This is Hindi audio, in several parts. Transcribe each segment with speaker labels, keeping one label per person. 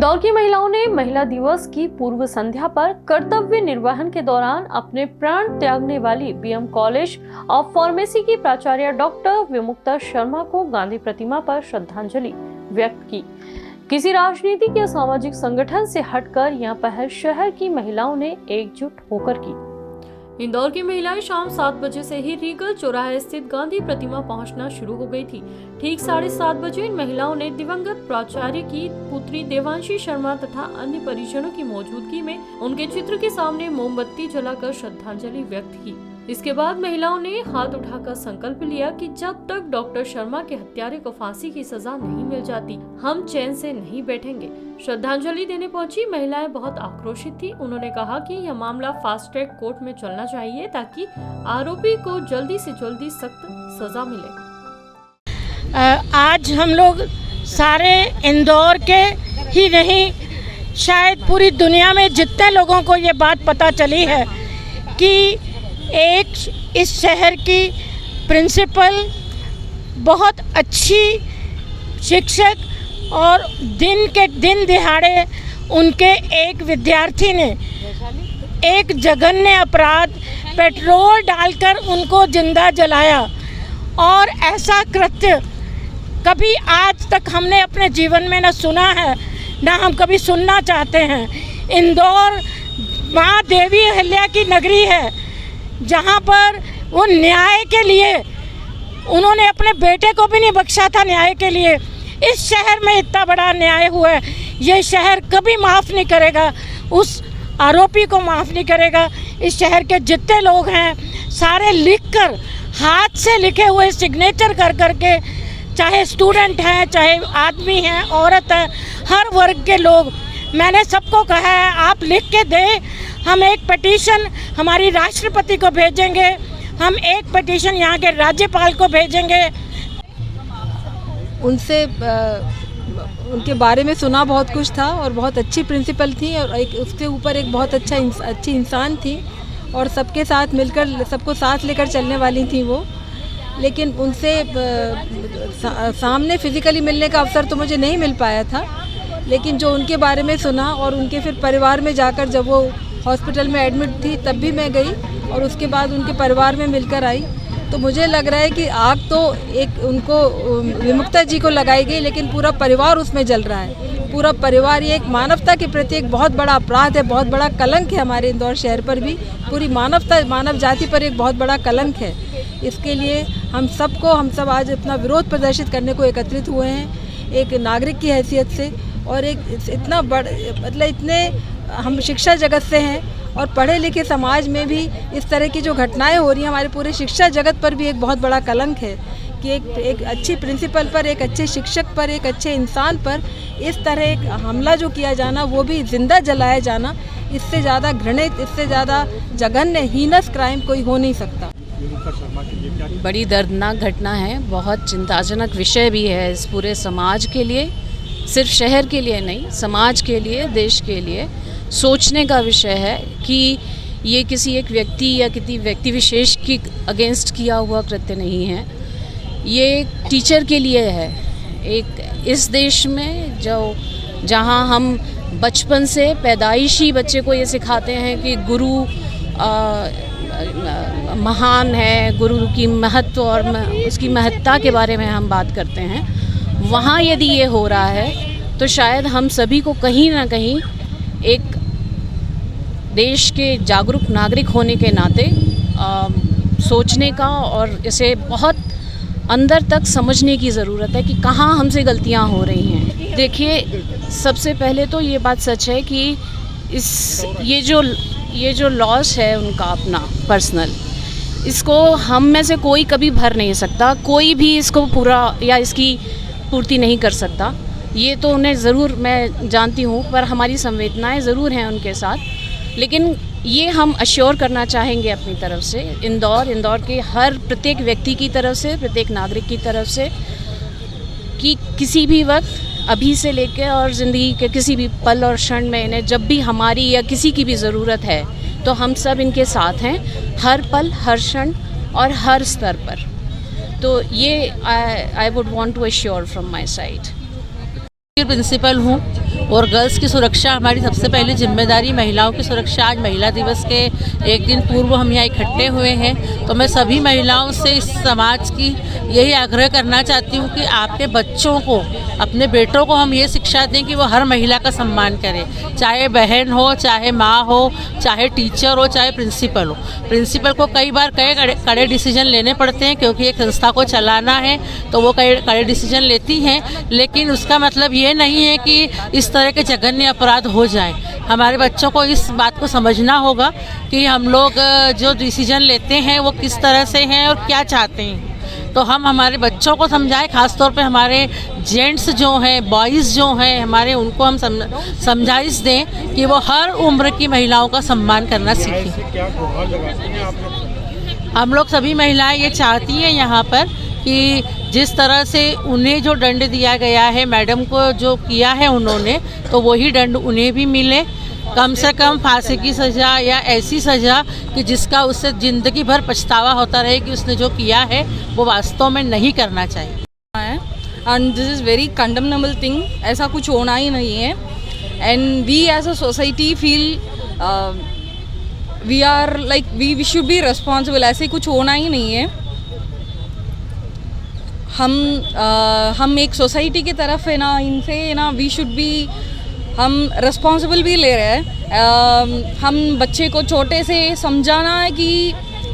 Speaker 1: इंदौर की महिलाओं ने महिला दिवस की पूर्व संध्या पर कर्तव्य निर्वहन के दौरान अपने प्राण त्यागने वाली बीएम कॉलेज ऑफ फार्मेसी की प्राचार्य डॉक्टर विमुक्ता शर्मा को गांधी प्रतिमा पर श्रद्धांजलि व्यक्त की। किसी राजनीतिक या सामाजिक संगठन से हटकर यह पहल शहर की महिलाओं ने एकजुट होकर की। इंदौर की महिलाएं शाम 7 बजे से ही रीगल चौराहे स्थित गांधी प्रतिमा पहुंचना शुरू हो गई थी। ठीक 7:30 बजे इन महिलाओं ने दिवंगत प्राचार्य की पुत्री देवांशी शर्मा तथा अन्य परिजनों की मौजूदगी में उनके चित्र के सामने मोमबत्ती जलाकर श्रद्धांजलि व्यक्त की। इसके बाद महिलाओं ने हाथ उठाकर संकल्प लिया कि जब तक डॉक्टर शर्मा के हत्यारे को फांसी की सजा नहीं मिल जाती, हम चैन से नहीं बैठेंगे। श्रद्धांजलि देने पहुंची महिलाएं बहुत आक्रोशित थी। उन्होंने कहा कि यह मामला फास्ट ट्रैक कोर्ट में चलना चाहिए ताकि आरोपी को जल्दी से जल्दी सख्त सजा मिले।
Speaker 2: आज हम लोग सारे इंदौर के ही नहीं, शायद पूरी दुनिया में जितने लोगों को ये बात पता चली है कि एक इस शहर की प्रिंसिपल बहुत अच्छी शिक्षक और दिन के दिन दिहाड़े उनके एक विद्यार्थी ने एक जघन्य अपराध पेट्रोल डालकर उनको जिंदा जलाया। और ऐसा कृत्य कभी आज तक हमने अपने जीवन में न सुना है, ना हम कभी सुनना चाहते हैं। इंदौर माँ देवी अहिल्या की नगरी है, जहाँ पर वो न्याय के लिए उन्होंने अपने बेटे को भी नहीं बख्शा था न्याय के लिए। इस शहर में इतना बड़ा अन्याय हुआ है, ये शहर कभी माफ़ नहीं करेगा, उस आरोपी को माफ़ नहीं करेगा। इस शहर के जितने लोग हैं सारे लिखकर, हाथ से लिखे हुए सिग्नेचर कर करके, चाहे स्टूडेंट हैं, चाहे आदमी हैं, औरत है, हर वर्ग के लोग, मैंने सबको कहा है आप लिख के दें। हम एक पिटीशन हमारी राष्ट्रपति को भेजेंगे, हम एक पिटीशन यहाँ के राज्यपाल को भेजेंगे।
Speaker 3: उनसे उनके बारे में सुना बहुत कुछ था और बहुत अच्छी प्रिंसिपल थी और एक उसके ऊपर एक बहुत अच्छी इंसान थी और सबके साथ मिलकर सबको साथ लेकर चलने वाली थी वो। लेकिन उनसे सामने फिज़िकली मिलने का अवसर तो मुझे नहीं मिल पाया था, लेकिन जो उनके बारे में सुना और उनके फिर परिवार में जाकर जब वो हॉस्पिटल में एडमिट थी तब भी मैं गई और उसके बाद उनके परिवार में मिलकर आई, तो मुझे लग रहा है कि आग तो एक उनको विमुक्ता जी को लगाई गई, लेकिन पूरा परिवार उसमें जल रहा है। पूरा परिवार, ये एक मानवता के प्रति एक बहुत बड़ा अपराध है, बहुत बड़ा कलंक है हमारे इंदौर शहर पर भी, पूरी मानव जाति पर एक बहुत बड़ा कलंक है। इसके लिए हम सब आज अपना विरोध प्रदर्शित करने को एकत्रित हुए हैं एक नागरिक की हैसियत से। और एक इतना मतलब इतने हम शिक्षा जगत से हैं और पढ़े लिखे समाज में भी इस तरह की जो घटनाएं हो रही हैं, हमारे पूरे शिक्षा जगत पर भी एक बहुत बड़ा कलंक है कि एक अच्छी प्रिंसिपल पर, एक अच्छे शिक्षक पर, एक अच्छे इंसान पर इस तरह एक हमला जो किया जाना, वो भी जिंदा जलाया जाना, इससे ज़्यादा घृणित, इससे ज़्यादा जघन्य हीनस क्राइम कोई हो नहीं सकता।
Speaker 4: बड़ी दर्दनाक घटना है, बहुत चिंताजनक विषय भी है इस पूरे समाज के लिए, सिर्फ शहर के लिए नहीं, समाज के लिए, देश के लिए सोचने का विषय है कि ये किसी एक व्यक्ति या किसी व्यक्ति विशेष के अगेंस्ट किया हुआ कृत्य नहीं है। ये एक टीचर के लिए है, एक इस देश में जहाँ हम बचपन से पैदाइशी बच्चे को ये सिखाते हैं कि गुरु महान है, गुरु की महत्व और उसकी महत्ता के बारे में हम बात करते हैं, वहाँ यदि ये हो रहा है तो शायद हम सभी को कहीं ना कहीं एक देश के जागरूक नागरिक होने के नाते सोचने का और इसे बहुत अंदर तक समझने की ज़रूरत है कि कहाँ हमसे गलतियाँ हो रही हैं। देखिए, सबसे पहले तो ये बात सच है कि ये जो लॉस है उनका अपना पर्सनल, इसको हम में से कोई कभी भर नहीं सकता, कोई भी इसको पूरा या इसकी पूर्ति नहीं कर सकता। ये तो उन्हें ज़रूर मैं जानती हूँ, पर हमारी संवेदनाएं ज़रूर हैं उनके साथ। लेकिन ये हम अश्योर करना चाहेंगे अपनी तरफ से, इंदौर के हर प्रत्येक व्यक्ति की तरफ से, प्रत्येक नागरिक की तरफ से, कि किसी भी वक्त, अभी से लेकर और ज़िंदगी के किसी भी पल और क्षण में इन्हें जब भी हमारी या किसी की भी ज़रूरत है तो हम सब इनके साथ हैं, हर पल, हर क्षण और हर स्तर पर। तो ये I would want to assure from my side.
Speaker 5: Principal हूँ, और गर्ल्स की सुरक्षा हमारी सबसे पहली जिम्मेदारी, महिलाओं की सुरक्षा। आज महिला दिवस के एक दिन पूर्व हम यहाँ इकट्ठे हुए हैं, तो मैं सभी महिलाओं से इस समाज की यही आग्रह करना चाहती हूँ कि आपके बच्चों को, अपने बेटों को हम ये शिक्षा दें कि वो हर महिला का सम्मान करें, चाहे बहन हो, चाहे माँ हो, चाहे टीचर हो, चाहे प्रिंसिपल हो। प्रिंसिपल को कई बार कड़े डिसीजन लेने पड़ते हैं, क्योंकि एक संस्था को चलाना है तो वो कड़े डिसीजन लेती हैं, लेकिन उसका मतलब ये नहीं है कि इस तरह के जघन्य अपराध हो जाएं। हमारे बच्चों को इस बात को समझना होगा कि हम लोग जो डिसीजन लेते हैं वो किस तरह से हैं और क्या चाहते हैं। तो हम हमारे बच्चों को समझाएं, ख़ास तौर पे हमारे जेंट्स जो हैं, बॉयज़ जो हैं हमारे, उनको हम समझाइश दें कि वो हर उम्र की महिलाओं का सम्मान करना सीखें। हम लोग सभी महिलाएं ये चाहती हैं यहाँ पर कि जिस तरह से उन्हें जो दंड दिया गया है, मैडम को जो किया है उन्होंने, तो वही दंड उन्हें भी मिले। कम से कम फांसी की सज़ा या ऐसी सज़ा कि जिसका उससे ज़िंदगी भर पछतावा होता रहे कि उसने जो किया है वो वास्तव में नहीं करना चाहिए।
Speaker 6: And this is very condemnable thing, ऐसा कुछ होना ही नहीं है। And we as a society feel we are like we should be responsible, ऐसे कुछ होना ही नहीं है। हम एक सोसाइटी की तरफ है ना, इनसे ना वी शुड बी, हम रिस्पॉन्सिबल भी ले रहे हैं। हम बच्चे को छोटे से समझाना है कि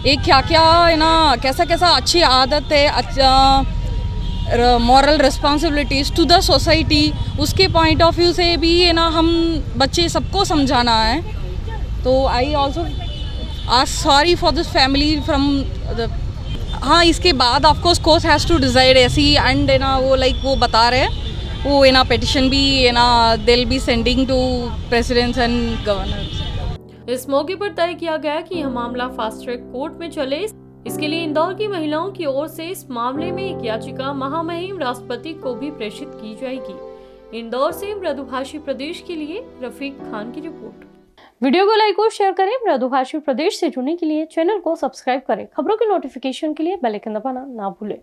Speaker 6: ये क्या क्या है ना, कैसा कैसा अच्छी आदत है, अच्छा moral responsibilities to the society, उसके पॉइंट ऑफ व्यू से भी है ना हम बच्चे सबको समझाना है। तो I also ask sorry for this family from the, हाँ इसके बाद of course court has to decide ऐसी, एंड है ना वो लाइक वो बता रहे हैं वो है ना पिटिशन भी है ना they will be sending to presidents and governor.
Speaker 1: इस मौके पर तय किया गया कि यह मामला फास्ट ट्रैक कोर्ट में चले। इसके लिए इंदौर की महिलाओं की ओर से इस मामले में एक याचिका महामहिम राष्ट्रपति को भी प्रेषित की जाएगी। इंदौर से मृदुभाषी प्रदेश के लिए रफीक खान की रिपोर्ट। वीडियो को लाइक और शेयर करें। मृदुभाषी प्रदेश से जुड़ने के लिए चैनल को सब्सक्राइब करें। खबरों के नोटिफिकेशन के लिए बेल आइकन दबाना ना भूलें।